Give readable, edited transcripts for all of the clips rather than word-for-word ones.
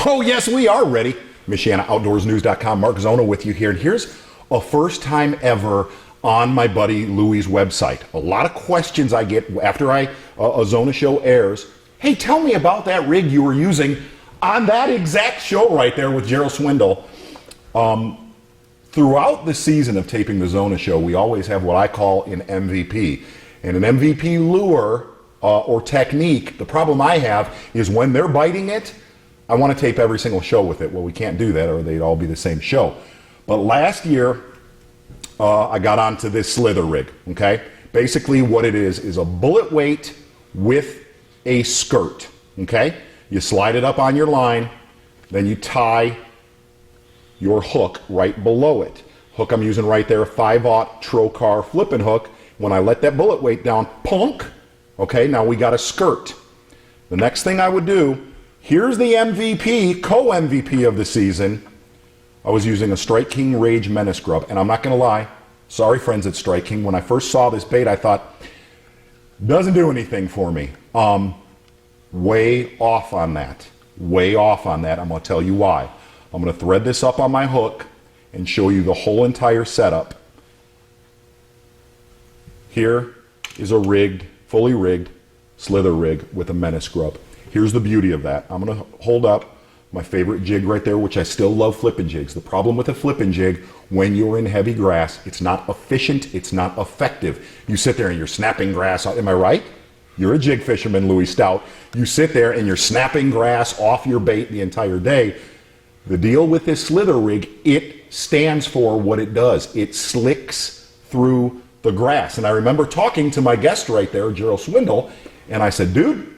Oh, yes, we are ready. MichianaOutdoorsNews.com, Mark Zona with you here. And here's a first time ever on my buddy Louie's website. A lot of questions I get after a Zona show airs. Hey, tell me about that rig you were using on that exact show right there with Gerald Swindle. Throughout the season of taping the Zona show, we always have what I call an MVP. And an MVP lure or technique, the problem I have is when they're biting it, I want to tape every single show with it. Well, we can't do that or they'd all be the same show. But last year, I got onto this Slither Rig, okay? Basically what it is a bullet weight with a skirt, okay? You slide it up on your line, then you tie your hook right below it. Hook I'm using right there, 5/0 Trocar flipping hook. When I let that bullet weight down, punk, okay, now we got a skirt. The next thing I would do, here's the MVP, co-MVP of the season. I was using a Strike King Rage Menace Grub, and I'm not going to lie, sorry friends at Strike King, when I first saw this bait I thought, doesn't do anything for me. Way off on that. Way off on that. I'm going to tell you why. I'm going to thread this up on my hook and show you the whole entire setup. Here is a rigged, fully rigged Slither Rig with a Menace Grub. Here's the beauty of that. I'm going to hold up my favorite jig right there, which I still love flipping jigs. The problem with a flipping jig, when you're in heavy grass, it's not efficient, it's not effective. You sit there and you're snapping grass. Am I right? You're a jig fisherman, Louis Stout. You sit there and you're snapping grass off your bait the entire day. The deal with this Slither Rig, it stands for what it does. It slicks through the grass. And I remember talking to my guest right there, Gerald Swindle, and I said, dude,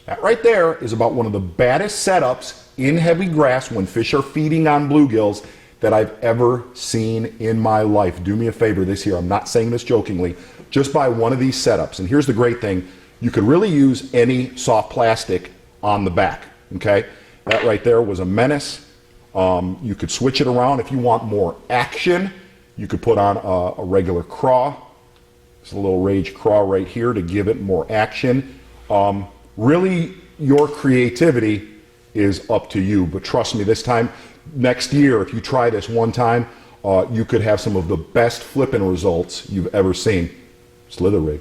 that right there is about one of the baddest setups in heavy grass when fish are feeding on bluegills that I've ever seen in my life. Do me a favor this year, I'm not saying this jokingly, just buy one of these setups. And here's the great thing, you could really use any soft plastic on the back, okay? That right there was a Menace. You could switch it around if you want more action. You could put on a regular craw. There's a little Rage craw right here to give it more action. Really, your creativity is up to you. But trust me, this time, next year, if you try this one time, you could have some of the best flipping results you've ever seen. Slither Rig.